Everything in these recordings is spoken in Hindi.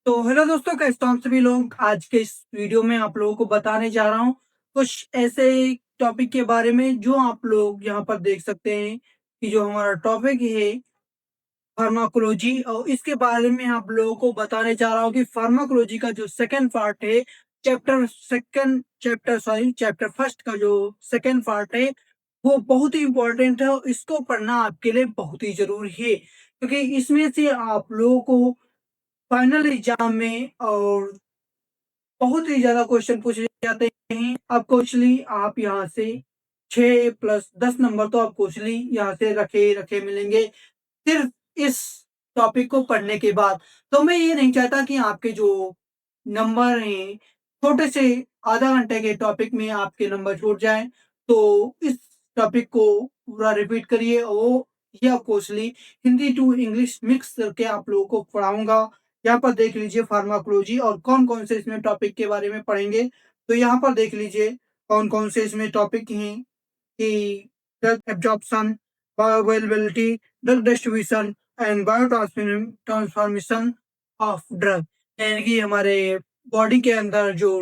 तो हेलो दोस्तों, कैसे हो आप सभी लोग। आज के इस वीडियो में आप लोगों को बताने जा रहा हूँ कुछ ऐसे टॉपिक के बारे में जो आप लोग यहाँ पर देख सकते हैं कि जो हमारा टॉपिक है फार्माकोलॉजी, और इसके बारे में आप लोगों को बताने जा रहा हूँ कि फार्माकोलॉजी का जो सेकंड पार्ट है, चैप्टर फर्स्ट का जो सेकंड पार्ट है वो बहुत ही इम्पोर्टेंट है और इसको पढ़ना आपके लिए बहुत ही जरूरी है, क्योंकि इसमें से आप लोगों को फाइनल एग्जाम में और बहुत ही ज़्यादा क्वेश्चन पूछे जाते हैं। अब क्वेश्चनली आप यहाँ से 6 प्लस 10 नंबर तो आप क्वेश्चनली यहाँ से रखे रखे मिलेंगे सिर्फ इस टॉपिक को पढ़ने के बाद। तो मैं ये नहीं चाहता कि आपके जो नंबर हैं छोटे से आधा घंटे के टॉपिक में आपके नंबर छूट जाएं। तो इस टॉपिक को पूरा रिपीट करिए और यह क्वेश्चनली हिंदी टू इंग्लिश मिक्स करके आप लोगों को पढ़ाऊंगा। यहाँ पर देख लीजिए फार्माकोलॉजी और कौन कौन से इसमें टॉपिक के बारे में पढ़ेंगे। तो यहाँ पर देख लीजिए कौन कौन से इसमें टॉपिक हैं कि drug absorption, bioavailability, drug distribution and transformation of drug, यानी कि हमारे बॉडी के अंदर जो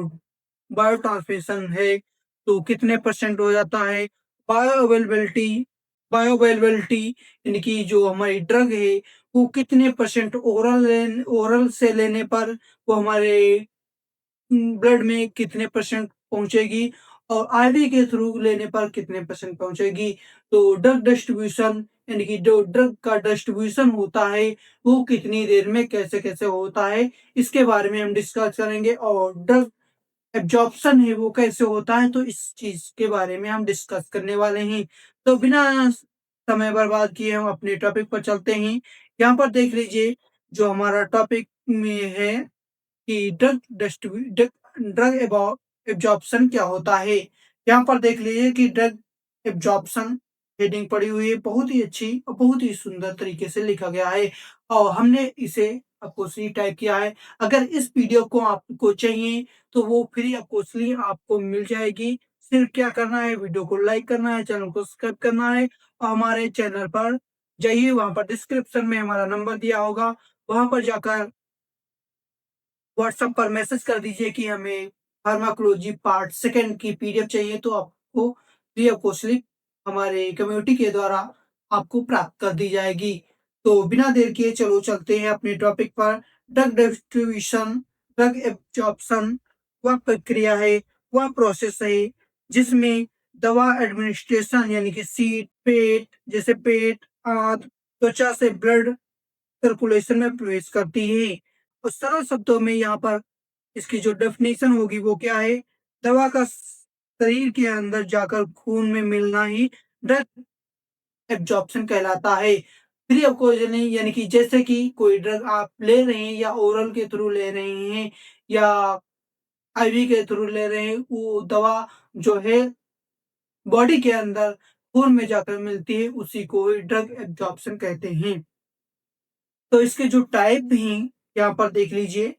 बायो ट्रांसमिशन है तो कितने परसेंट हो जाता है। बायोअवेलेबिलिटी बायोअवेलेबिलिटी यानी कि जो हमारी ड्रग है वो कितने परसेंट ओरल से लेने पर वो हमारे ब्लड में कितने परसेंट पहुंचेगी और आईवी के थ्रू लेने पर कितने परसेंट पहुंचेगी। तो ड्रग डिस्ट्रीब्यूशन यानी कि जो ड्रग का डिस्ट्रीब्यूशन होता है वो कितनी देर में कैसे कैसे होता है, इसके बारे में हम डिस्कस करेंगे। और ड्रग एब्जॉर्प्शन है वो कैसे होता है, तो इस चीज के बारे में हम डिस्कस करने वाले हैं। तो बिना समय बर्बाद किए हम अपने टॉपिक पर चलते हैं। यहाँ पर देख लीजिए जो हमारा टॉपिक में है कि ड्रग एब्जॉर्प्शन क्या होता है। यहाँ पर देख लीजिए कि ड्रग एब्जॉर्प्शन हेडिंग पड़ी हुई है, बहुत ही अच्छी और बहुत ही सुंदर तरीके से लिखा गया है और हमने इसे आपको सी टाइप किया है। अगर इस पीडीएफ को आपको चाहिए तो वो फ्री ऑफ कॉस्टली आपको मिल जाएगी। सिर्फ क्या करना है, वीडियो को लाइक करना है, चैनल को सब्सक्राइब करना है और हमारे चैनल पर जाइए, वहां पर डिस्क्रिप्शन में हमारा नंबर दिया होगा, वहां पर जाकर व्हाट्सएप पर मैसेज कर दीजिए कि हमें फार्माकोलॉजी पार्ट सेकंड की पीडीएफ चाहिए, तो आपको फ्री ऑफ कॉस्टली हमारे कम्युनिटी के द्वारा आपको प्राप्त कर दी जाएगी। तो बिना देर किए चलो चलते हैं अपने टॉपिक पर। ड्रग डिस्ट्रीब्यूशन, ड्रग एब्जॉर्प्शन वह प्रक्रिया है, वह प्रोसेस है जिसमें दवा एडमिनिस्ट्रेशन यानी कि सीट पेट जैसे पेट आंत त्वचा से ब्लड सर्कुलेशन में प्रवेश करती है। और सरल शब्दों में यहाँ पर इसकी जो डेफिनेशन होगी वो क्या है, दवा का शरीर के अंदर जाकर खून में मिलना ही ड्रग एब्जॉर्प्शन कहलाता है। फ्री ऑफ कॉस्ट यानी कि जैसे कि कोई ड्रग आप ले रहे हैं या ओरल के थ्रू ले रहे हैं या आईवी के थ्रू ले रहे हैं, वो दवा जो है बॉडी के अंदर खून में जाकर मिलती है, उसी को ही ड्रग एब्जॉर्प्शन कहते हैं। तो इसके जो टाइप हैं यहाँ पर देख लीजिए।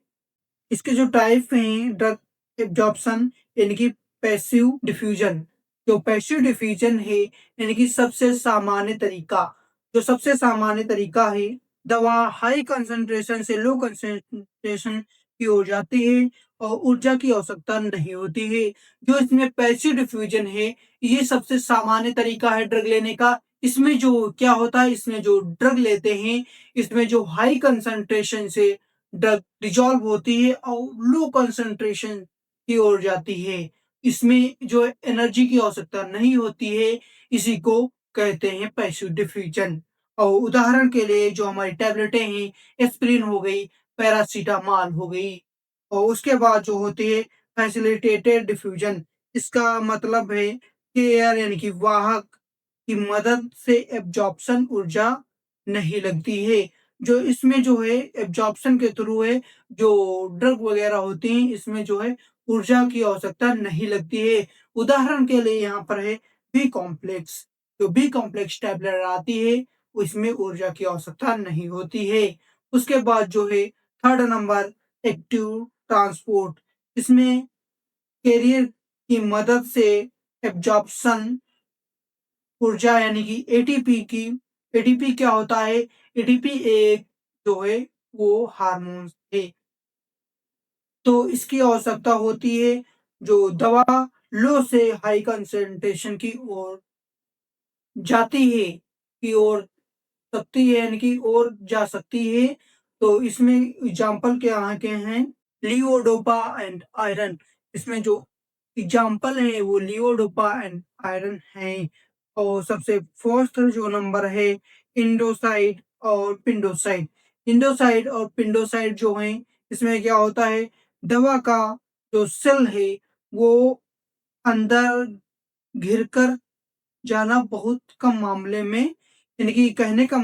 इसके जो टाइप हैं ड्रग एब्जॉर्प्शन यानी कि पैसिव डिफ्यूजन। जो पैसिव डिफ्यूजन है यानी कि सबसे सामान्य तरीका है, दवा हाई कंसंट्रेशन से लो कंसंट्रेशन की हो जाती है और ऊर्जा की आवश्यकता नहीं होती है। जो इसमें पैसिव डिफ्यूजन है ये सबसे सामान्य तरीका है ड्रग लेने का। इसमें जो क्या होता है, इसमें जो ड्रग लेते हैं इसमें जो हाई कंसंट्रेशन से ड्रग डिजॉल्व होती है और लो कंसंट्रेशन की ओर जाती है। इसमें जो एनर्जी की आवश्यकता नहीं होती है, इसी को कहते हैं पैसिव डिफ्यूजन। और उदाहरण के लिए जो हमारी टैबलेटें हैं, एस्पिरिन हो गई, पैरासीटामॉल हो गई। और उसके बाद जो होती है फैसिलिटेटेड डिफ्यूजन, इसका मतलब है कि एयर यानी कि वाहक की मदद से एब्जॉर्प्शन ऊर्जा नहीं लगती है। जो इसमें जो है एब्जॉर्प्शन के थ्रू है, जो ड्रग वगैरह होती हैं इसमें जो है ऊर्जा की आवश्यकता नहीं लगती है। उदाहरण के लिए यहाँ पर है बी कॉम्प्लेक्स। जो बी कॉम्प्लेक्स टैबलेट आती है उसमें ऊर्जा की आवश्यकता नहीं होती है। उसके बाद जो है थर्ड नंबर एक्टिव ट्रांसपोर्ट, इसमें कैरियर की मदद से एब्जॉर्प्शन ऊर्जा यानी कि एटीपी क्या होता है, एटीपी एक जो है वो हार्मोन है। तो इसकी आवश्यकता होती है। जो दवा लो से हाई कंसंट्रेशन की ओर जाती है की ओर सकती है, यानी कि और जा सकती है। तो इसमें एग्जाम्पल क्या के हैं, लियोडोपा एंड आयरन। इसमें जो एग्जाम्पल है वो लियोडोपा एंड आयरन है। और सबसे फर्स्ट जो नंबर है इंडोसाइड और पिंडोसाइड। इंडोसाइड और पिंडोसाइड जो है, इसमें क्या होता है, दवा का जो सेल है वो अंदर घिरकर जाना बहुत कम मामले में, यानी कि कहने का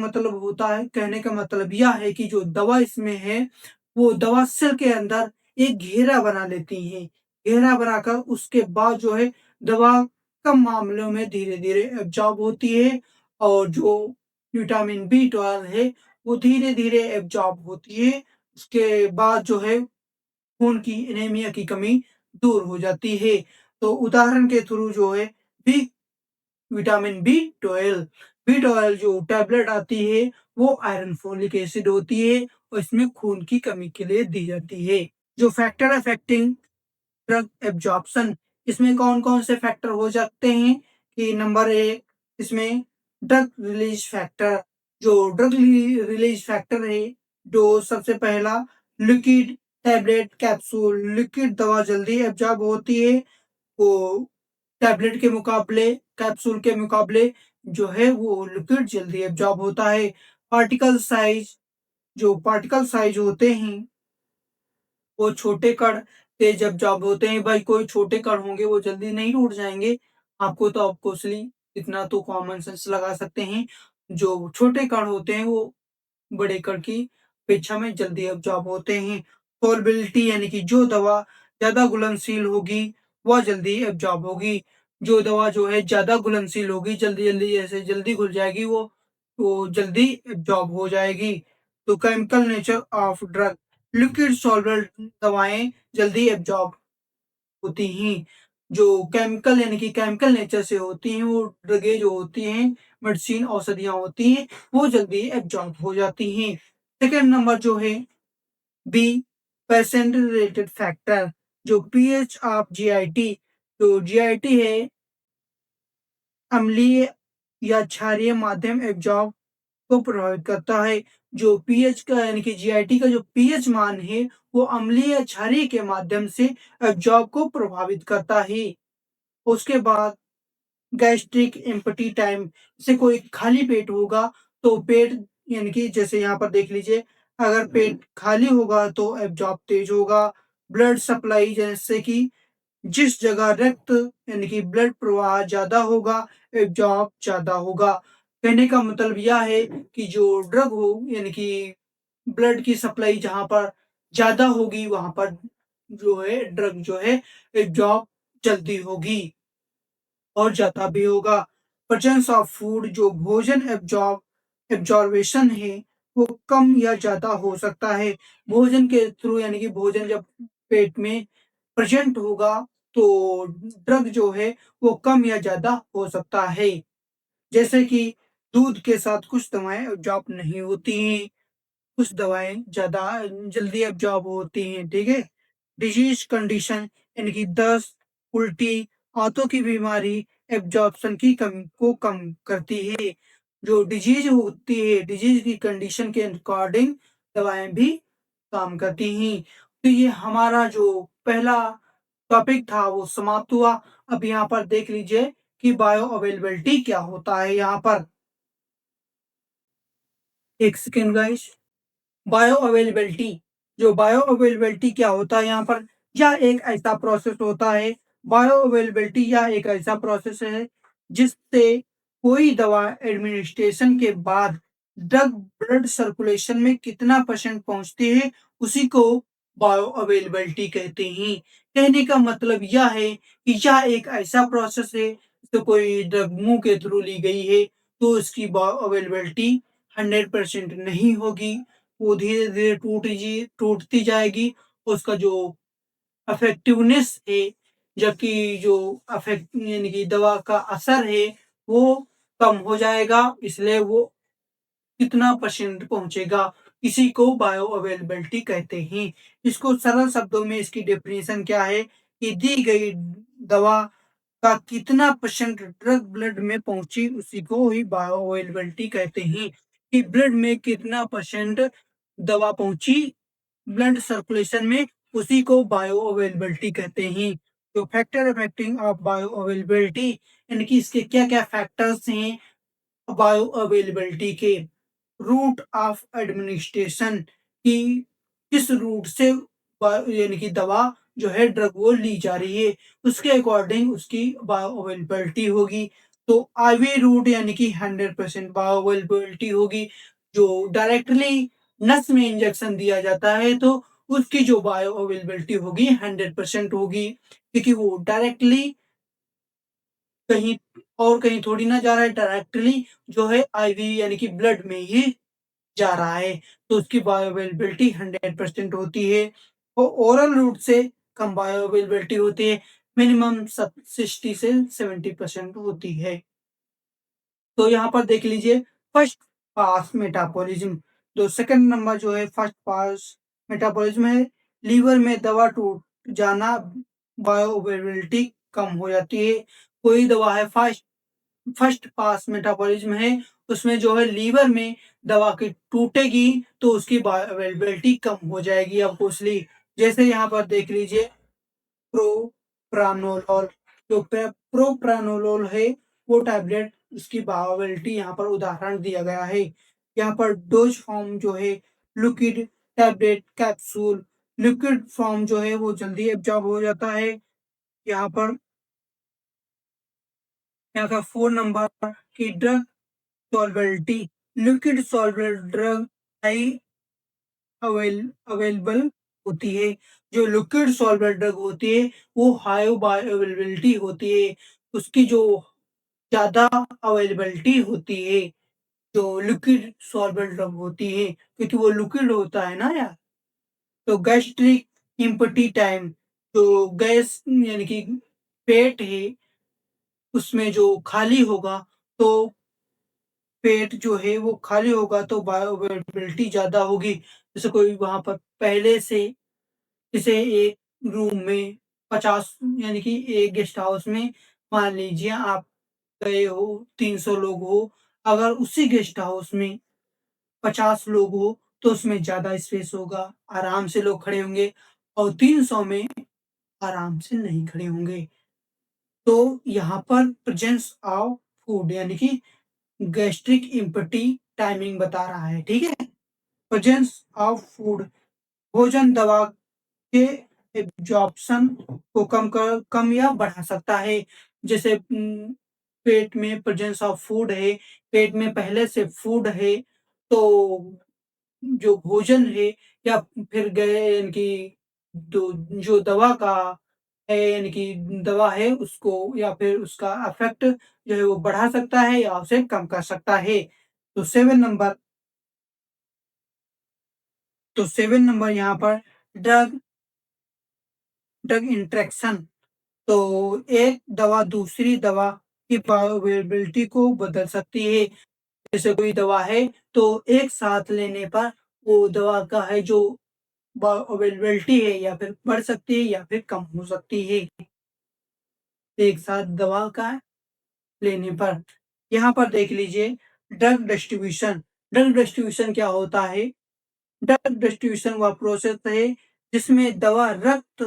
मतलब यह है कि जो दवा इसमें है वो दवा सेल के अंदर एक घेरा बना लेती है। घेरा बनाकर उसके बाद जो है दवा कम मामलों में धीरे धीरे एब्जॉर्ब होती है। और जो विटामिन बी 12 है वो धीरे धीरे एब्जॉर्ब होती है। उसके बाद जो है खून की एनीमिया की कमी दूर हो जाती है। तो उदाहरण के थ्रू जो है बी विटामिन बी 12 जो टैबलेट आती है वो आयरन फोलिक एसिड होती है और इसमें खून की कमी के लिए दी जाती है। जो फैक्टर अफेक्टिंग ड्रग एब्जॉर्प्शन, इसमें कौन कौन से फैक्टर हो सकते हैं कि नंबर एक, इसमें ड्रग रिलीज फैक्टर। जो ड्रग रिलीज फैक्टर है, जो सबसे पहला लिक्विड टैबलेट कैप्सूल, लिक्विड दवा जल्दी एब्जॉर्ब होती है वो टैबलेट के मुकाबले, कैप्सूल के मुकाबले जो है वो लिक्विड जल्दी एब्जॉर्ब होता है। पार्टिकल साइज, जो पार्टिकल साइज होते हैं वो छोटे कण तेज एब्जॉर्ब होते हैं। भाई कोई छोटे कण होंगे वो जल्दी नहीं टूट जाएंगे, आपको तो ऑब्वियसली इतना तो कॉमन सेंस लगा सकते हैं। जो छोटे कण होते हैं वो बड़े कण की अपेक्षा में जल्दी एब्जॉर्ब होते हैं। सॉल्युबिलिटी, यानी कि जो दवा ज्यादा घुलनशील होगी वह जल्दी एब्जॉर्ब होगी। जो दवा जो है ज्यादा घुलनशील होगी, जल्दी जल्दी ऐसे जल्दी घुल जाएगी वो जल्दी एब्जॉर्ब हो जाएगी। तो chemical nature of drug, liquid solvent दवाएं जल्दी एब्जॉर्ब होती हैं। जो केमिकल यानी कि केमिकल नेचर से होती हैं वो ड्रगें जो होती हैं, मेडिसिन औषधियां होती हैं वो जल्दी एब्जॉर्ब हो जाती हैं। सेकेंड नंबर जो है बी, पेशेंट रिलेटेड फैक्टर। जो पीएच ऑफ जीआईटी, जो जीआईटी है अम्लीय या क्षारीय माध्यम एब्जॉर्ब को प्रभावित करता है। जो पीएच का यानी कि जीआईटी का जो पीएच मान है वो अम्लीय या क्षारीय के माध्यम से एब्जॉर्ब को प्रभावित करता है। उसके बाद गैस्ट्रिक एम्पटी टाइम, जैसे कोई खाली पेट होगा तो पेट, यानी कि जैसे यहाँ पर देख लीजिए, अगर पेट खाली होगा तो एब्जॉर्ब तेज होगा। ब्लड सप्लाई, जैसे कि जिस जगह रक्त यानी कि ब्लड प्रवाह ज्यादा होगा एब्जॉर्ब ज्यादा होगा। कहने का मतलब यह है कि जो ड्रग हो, यानी कि ब्लड की सप्लाई जहां पर ज्यादा होगी वहां पर जो है ड्रग जो है एब्जॉर्ब जल्दी होगी और ज्यादा भी होगा। प्रेजेंस ऑफ फूड, जो भोजन एब्जॉर्वेशन है वो कम या ज्यादा हो सकता है। भोजन के थ्रू, यानी कि भोजन जब पेट में प्रेजेंट होगा तो ड्रग जो है वो कम या ज्यादा हो सकता है। जैसे कि दूध के साथ कुछ दवाएं एब्जॉर्ब नहीं होती हैं, कुछ दवाएं ज्यादा जल्दी एब्जॉर्ब होती हैं, ठीक है। डिजीज कंडीशन, यानी कि दस्त, उल्टी, आंतों की बीमारी एब्जॉर्प्शन की कमी को कम करती है। जो डिजीज होती है, डिजीज की कंडीशन के अकॉर्डिंग दवाएं भी काम करती हैं। तो ये हमारा जो पहला टॉपिक था वो समाप्त हुआ। अब यहाँ पर देख लीजिए कि बायो अवेलेबिलिटी क्या होता है। यहाँ पर एक सेकेंड गाइस, बायो अवेलेबिलिटी, जो बायो अवेलेबिलिटी क्या होता है यहाँ पर, यह एक ऐसा प्रोसेस होता है, बायो अवेलेबिलिटी यह एक ऐसा प्रोसेस है जिससे कोई दवा एडमिनिस्ट्रेशन के बाद ड्रग ब्लड सर्कुलेशन में कितना परसेंट पहुंचती है उसी को बायो अवेलेबिलिटी कहते हैं। कहने का मतलब यह है कि यह एक ऐसा प्रोसेस है, तो कोई ड्रग मुंह के थ्रू ली गई है तो इसकी बायो अवेलेबिलिटी 100% नहीं होगी, वो धीरे धीरे टूटती जाएगी। उसका जो इफेक्टिवनेस है, जबकि जो अफेक्ट यानी कि दवा का असर है वो कम हो जाएगा, इसलिए वो कितना परसेंट पहुंचेगा। इसी को बायो अवेलेबिलिटी कहते हैं। इसको सरल शब्दों में इसकी डेफिनेशन क्या है कि दी गई दवा का कितना परसेंट ड्रग ब्लड में पहुंची, उसी को ही बायो अवेलेबिलिटी कहते हैं कि ब्लड में कितना परसेंट दवा पहुंची ब्लड सर्कुलेशन में, उसी को बायो अवेलेबिलिटी कहते हैं। तो factor affecting of bio availability यानी कि इसके क्या क्या फैक्टर्स हैं बायो अवेलेबिलिटी के। रूट ऑफ एडमिनिस्ट्रेशन की किस रूट से यानी कि दवा जो है ड्रग वो ली जा रही है, उसके अकॉर्डिंग उसकी बायो अवेलेबिलिटी होगी। तो आईवी रूट यानी कि 100% बायो अवेलेबिलिटी होगी। जो डायरेक्टली नस में इंजेक्शन दिया जाता है तो उसकी जो बायो अवेलेबिलिटी होगी 100% होगी, क्योंकि वो डायरेक्टली कहीं और कहीं थोड़ी ना जा रहा है, डायरेक्टली जो है आईवी यानी कि ब्लड में ही जा रहा है, तो उसकी बायोअवेलेबिलिटी 100% होती है। और ओरल रूट से कम बायोअवेलेबिलिटी होती है, मिनिमम 60 से 70% होती है। तो यहाँ पर देख लीजिए फर्स्ट पास मेटाबॉलिज्म, जो सेकंड नंबर जो है फर्स्ट पास मेटाबॉलिज्म है, लीवर में दवा टूट जाना, बायोअवेलेबिलिटी कम हो जाती है। कोई दवा है फर्स्ट फर्स्ट पास मेटाबॉलिज्म है, उसमें जो है लीवर में दवा की टूटेगी तो उसकी बायोअवेलेबिलिटी कम हो जाएगी ऑब्वियसली। जैसे यहाँ पर देख लीजिए प्रोप्रानोलोल, जो प्रोप्रानोलोल है वो टैबलेट, उसकी बायोअवेलेबिलिटी यहाँ पर उदाहरण दिया गया है। यहाँ पर डोज फॉर्म जो है liquid, tablet, capsule. Liquid form जो है वो जल्दी एब्जॉर्ब हो जाता है। यहाँ पर यहाँ का 4 नंबर की drug solubility, liquid soluble drug high available होती है। जो लिक्विड सॉल्वेबल ड्रग होती है वो हाई बायोअवेलेबिलिटी होती है, उसकी जो ज्यादा अवेलेबिलिटी होती है जो लिक्विड सॉल्वेबल ड्रग होती है, क्योंकि वो लिक्विड होता है ना यार। तो गैस्ट्रिक इम्पटी टाइम, जो गैस यानी कि पेट है उसमें जो खाली होगा, तो पेट जो है वो खाली होगा तो बायोअवेलेबिलिटी ज़्यादा होगी। जैसे कोई वहाँ पर पहले से जैसे एक रूम में 50 यानी कि एक गेस्ट हाउस में मान लीजिए आप गए हो, 300 लोग हो, अगर उसी गेस्ट हाउस में 50 लोग हो तो उसमें ज़्यादा स्पेस होगा, आराम से लोग खड़े होंगे, और 300 में आराम से नहीं खड़े होंगे। तो यहाँ पर प्रेजेंस ऑफ फूड यानी कि गैस्ट्रिक इम्पटी टाइमिंग बता रहा है, ठीक है। प्रेजेंस ऑफ फूड, भोजन दवा के एब्जॉर्प्शन को कम या बढ़ा सकता है। जैसे पेट में प्रेजेंस ऑफ फूड है, पेट में पहले से फूड है, तो जो भोजन है या फिर गए यानी कि जो दवा का है यानी कि दवा है उसको या फिर उसका इफेक्ट जो है वो बढ़ा सकता है या उसे कम कर सकता है। तो 7 नंबर, यहाँ पर ड्रग ड्रग इंटरेक्शन, तो एक दवा दूसरी दवा की बायोअवेलेबिलिटी को बदल सकती है। जैसे कोई दवा है तो एक साथ लेने पर वो दवा का है जो बायोअवेलेबिलिटी है या फिर बढ़ सकती है या फिर कम हो सकती है एक साथ दवा का लेने पर। यहाँ पर देख लीजिए ड्रग डिस्ट्रीब्यूशन। ड्रग डिस्ट्रीब्यूशन क्या होता है? ड्रग डिस्ट्रीब्यूशन वह प्रोसेस है जिसमें दवा रक्त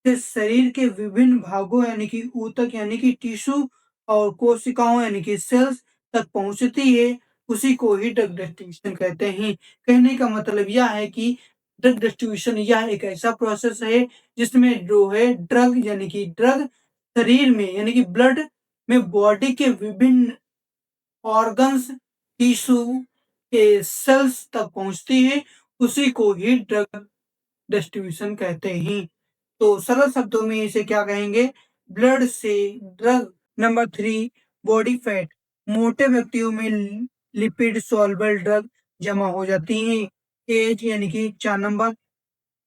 से शरीर के विभिन्न भागों यानी कि ऊतक यानी कि टिश्यू और कोशिकाओं यानी कि सेल्स तक पहुंचती है, उसी को ही ड्रग डिस्ट्रीब्यूशन कहते हैं। कहने का मतलब यह है कि ड्रग डिस्ट्रीब्यूशन यह एक ऐसा प्रोसेस है जिसमें जो है ड्रग यानी कि ड्रग शरीर में यानी कि ब्लड में बॉडी के विभिन्न ऑर्गन्स, टिश्यू के सेल्स तक पहुंचती है, उसी को ही ड्रग डिस्ट्रीब्यूशन कहते हैं। तो सरल शब्दों में इसे क्या कहेंगे? ब्लड से ड्रग। नंबर 3, बॉडी फैट, मोटे व्यक्तियों में लिपिड सॉल्युबल ड्रग जमा हो जाती हैं। एज यानी कि 4 नंबर,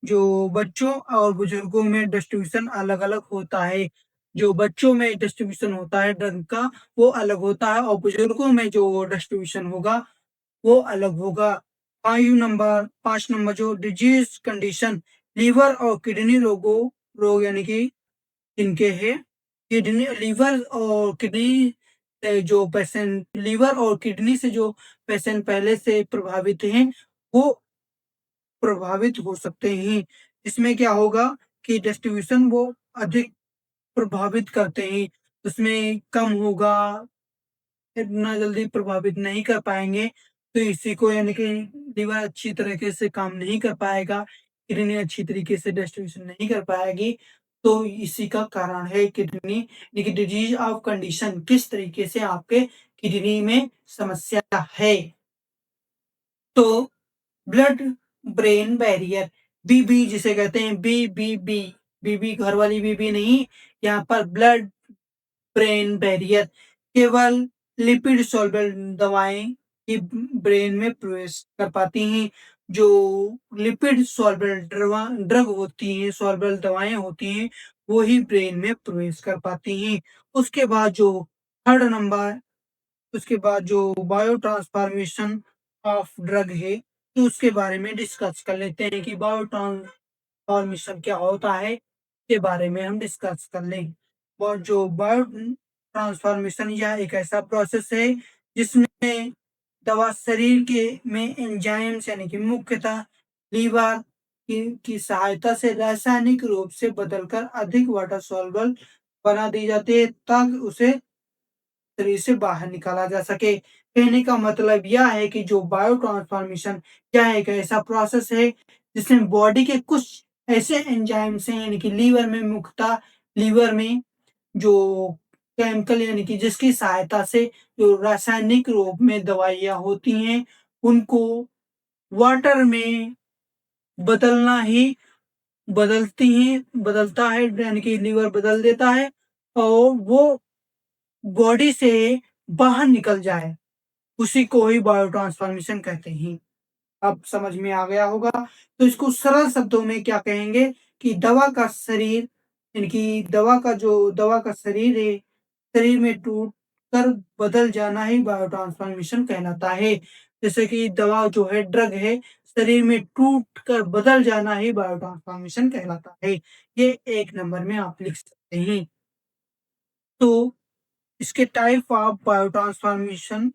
जो बच्चों और बुजुर्गों में डिस्ट्रीब्यूशन अलग अलग होता है। जो बच्चों में डिस्ट्रीब्यूशन होता है ड्रग का वो अलग होता है, और बुजुर्गों में जो डिस्ट्रीब्यूशन होगा वो अलग होगा। 5 नंबर जो डिजीज कंडीशन, लीवर और किडनी रोग यानी कि इनके है। किडनी लीवर और किडनी से जो पेशेंट लीवर और किडनी से जो पेशेंट पहले से प्रभावित हैं, वो प्रभावित हो सकते हैं। इसमें क्या होगा कि डिस्ट्रीब्यूशन वो अधिक प्रभावित करते हैं, उसमें कम होगा, इतना जल्दी प्रभावित नहीं कर पाएँगे, तो इसी को यानी कि लीवर अच्छी तरीके से काम नहीं कर पाएगा, किडनी अच्छी तरीके से डिस्ट्रीब्यूशन नहीं कर पाएगी, तो इसी का कारण है किडनी यानी कि डिजीज़ ऑफ कंडीशन, किस तरीके से आपके किडनी में समस्या है। तो ब्लड ब्रेन बैरियर, बीबी जिसे कहते हैं बीबीबी, बीबी घर वाली बीबी नहीं, यहाँ पर ब्लड ब्रेन बैरियर, केवल लिपिड सॉल्युबल दवाएं ही ब्रेन में प्रवेश कर पाती हैं। जो लिपिड सॉल्युबल ड्रग होती हैं, सॉल्युबल दवाएं होती हैं, वो ही ब्रेन में प्रवेश कर पाती हैं। उसके बाद जो थर्ड नंबर उसके बाद जो बायो ट्रांसफॉर्मेशन ऑफ ड्रग है, तो उसके बारे में डिस्कस कर लेते हैं कि बायो ट्रांसफॉर्मेशन क्या होता है, के बारे में हम डिस्कस कर लें। और जो बायो ट्रांसफॉर्मेशन यह एक ऐसा प्रोसेस है जिसमें दवा शरीर के में एंजाइम्स यानी कि मुख्यतः लीवर की सहायता से रासायनिक रूप से बदलकर अधिक वाटर सॉल्युबल बना दी जाती है ताकि उसे शरीर से बाहर निकाला जा सके। कहने का मतलब यह है कि जो बायो ट्रांसफॉर्मेशन यह एक ऐसा प्रोसेस है जिसमें बॉडी के कुछ ऐसे एंजाइम्स हैं यानी कि लीवर में जो केमिकल यानी कि जिसकी सहायता से जो रासायनिक रूप में दवाइयाँ होती हैं, उनको वाटर में बदलना ही बदलता है यानी कि लीवर बदल देता है और वो बॉडी से बाहर निकल जाए, उसी को ही बायो ट्रांसफॉर्मेशन कहते हैं। अब समझ में आ गया होगा, तो इसको सरल शब्दों में क्या कहेंगे कि दवा का शरीर है, शरीर में टूट कर बदल जाना ही बायो ट्रांसफॉर्मेशन कहलाता है। जैसे कि दवा जो है ड्रग है, शरीर में टूट कर बदल जाना ही बायो ट्रांसफॉर्मेशन कहलाता है। ये 1 नंबर में आप लिख सकते हैं। तो इसके type of bio transformation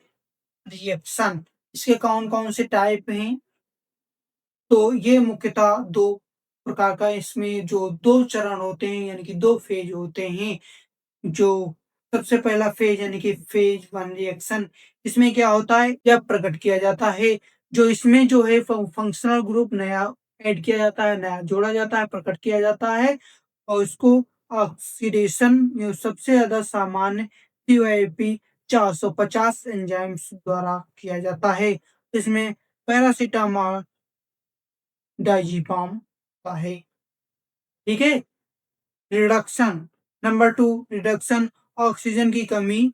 reaction, इसके कौन-कौन से टाइप हैं? तो ये मुख्यतः 2 प्रकार का, इसमें जो 2 चरण होते हैं यानी कि 2 फेज होते हैं। जो सबसे पहला फेज यानी कि फेज 1 रिएक्शन, इसमें क्या होता है यह प्रकट किया जाता है। जो इसमें जो है फंक्शनल ग्रुप नया ऐड किया जाता है, नया जोड़ा जाता है, प्रकट किया जाता है और इसको ऑक्सीडेशन सबसे ज़्यादा सामान्य CYP 450 एंजाइम्स द्वारा किया जाता है। इसमें पैरासिटामॉल, डायज़ेपाम का है। ठीक है? रिडक्शन नंबर 2, रिडक्शन ऑक्सीजन की कमी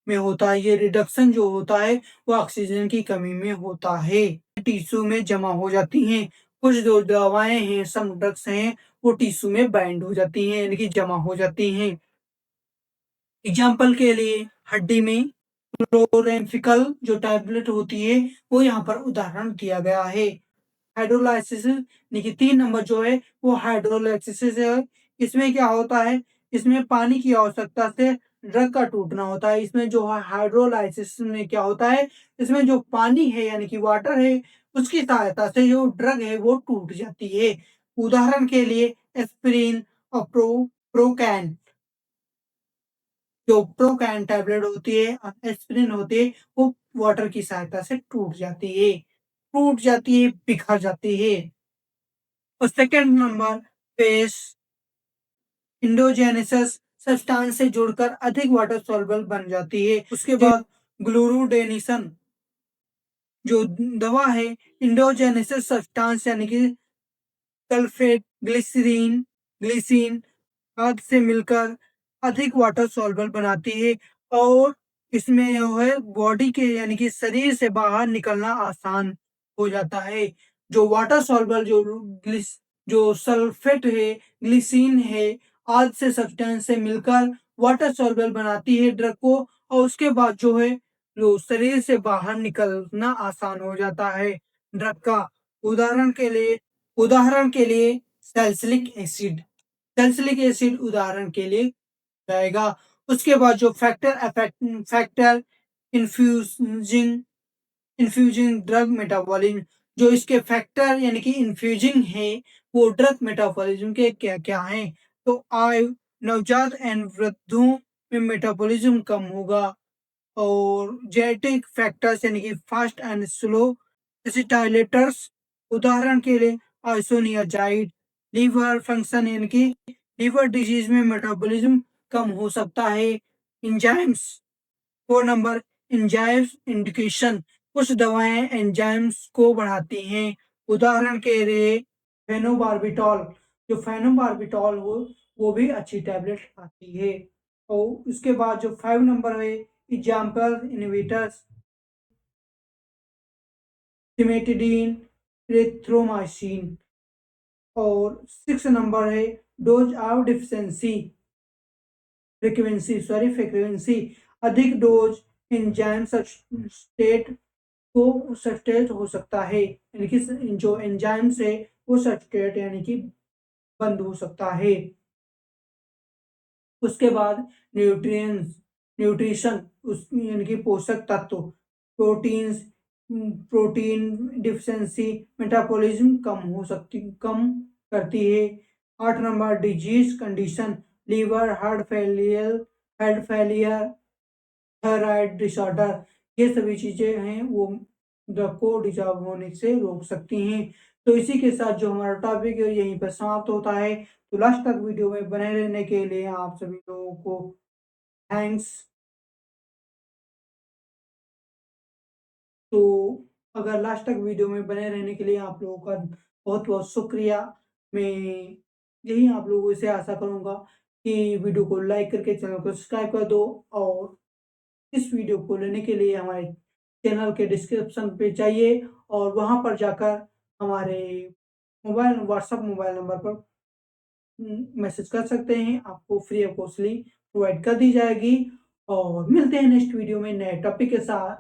में होता है। ये रिडक्शन जो होता है वो ऑक्सीजन की कमी में होता है, टिश्यू में जमा हो जाती हैं। कुछ जो दवाएं हैं, सम ड्रग्स हैं, वो टिश्यू में बाइंड हो जाती हैं यानी कि जमा हो जाती हैं। एग्जाम्पल के लिए हड्डी में क्लोरेंफिकल जो टैबलेट होती है, वो यहाँ पर उदाहरण दिया गया है। हाइड्रोलाइसिस यानी कि 3 नंबर जो है वो हाइड्रोलाइसिस है। इसमें क्या होता है, इसमें पानी की आवश्यकता से ड्रग का टूटना होता है। इसमें जो है हाइड्रोलाइसिस में क्या होता है, इसमें जो पानी है यानी कि वाटर है, उसकी सहायता से जो ड्रग है वो टूट जाती है। उदाहरण के लिए एस्पिरिन और प्रोकैन, जो प्रोकैन टैबलेट होती है और एस्पिरिन होती है, वो वाटर की सहायता से टूट जाती है, बिखर जाती है। और सेकंड नंबर फेस इंडोजेनेसिस, सब्सटेंस से जुड़कर अधिक वाटर सॉल्युबल बन जाती है। उसके बाद ग्लूरुडेनिसन जो दवा है, इंडोजेनेसिस सब्सटेंस यानी कि सल्फेट, ग्लिसरीन आदि से मिलकर अधिक वाटर सॉल्युबल बनाती है और इसमें जो है बॉडी के यानी कि शरीर से बाहर निकलना आसान हो जाता है। जो वाटर सॉल्युबल जो सल्फेट है, ग्लिसरीन है आदि से सब्सटेंस से मिलकर वाटर सॉल्युबल बनाती है ड्रग को और उसके बाद जो है जो शरीर से बाहर निकलना आसान हो जाता है। ड्रग का। उदाहरण के लिए उदाहरण के लिए सैलिसिलिक एसिड सैलिसिलिक एसिड उदाहरण के लिए जाएगा। उसके बाद जो factor infusing infusing drug metabolism, जो इसके फैक्टर यानी कि इन्फ्यूजिंग है, वो ड्रग मेटाबॉलिज्म के क्या क्या हैं? तो आयु, नवजात एंड वृद्धों में मेटाबॉलिज्म कम होगा, और जेनेटिक फैक्टर्स यानी कि फास्ट एंड स्लो एसिटाइलेटर्स, उदाहरण के लिए आइसोनियाजाइड। लीवर फंक्शन यानी कि लीवर डिजीज में मेटाबॉलिज्म कम हो सकता है। एंजाइम्स, 4 नंबर, एंजाइम्स इंडिकेशन, कुछ दवाएं एंजाइम्स को बढ़ाती हैं। उदाहरण के लिए फेनोबार्बिटॉल, जो फेनोबार्बिटॉल वो भी अच्छी टैबलेट आती है। और उसके बाद जो 5 नंबर है, एग्जाम्पल इनहिबिटर्स, सिमेटिडीन, एरिथ्रोमाइसिन। और 6 नंबर है डोज ऑफ डिफिशिएंसी फ्रीक्वेंसी, अधिक डोज एंजाइम सबस्ट्रेट को सब्सट्रेट हो सकता है, यानी कि जो एंजाइम से वो सब्सट्रेट यानी कि बंद हो सकता है। उसके बाद न्यूट्रिएंट्स, न्यूट्रिशन उस यानी कि पोषक तत्व, प्रोटीन्स, प्रोटीन डिफिशिएंसी मेटाबॉलिज्म कम करती है। 8 number disease condition, liver, heart failure, thyroid disorder, ये सभी चीजें हैं वो ड्रग को डिजॉल्व होने से रोक सकती हैं। तो इसी के साथ जो हमारा टॉपिक है यहीं पर समाप्त होता है। तो लास्ट तक वीडियो में बने रहने के लिए आप सभी लोगों को थैंक्स। तो अगर लास्ट तक वीडियो में बने रहने के लिए आप लोगों का बहुत बहुत शुक्रिया। मैं यही आप लोगों से आशा करूंगा कि वीडियो को लाइक करके चैनल को सब्सक्राइब कर दो, और इस वीडियो को लेने के लिए हमारे चैनल के डिस्क्रिप्शन पे जाइए, और वहां पर जाकर हमारे व्हाट्सएप मोबाइल नंबर पर मैसेज कर सकते हैं। आपको फ्री ऑफ कॉस्टली प्रोवाइड कर दी जाएगी। और मिलते हैं नेक्स्ट वीडियो में नए टॉपिक के साथ।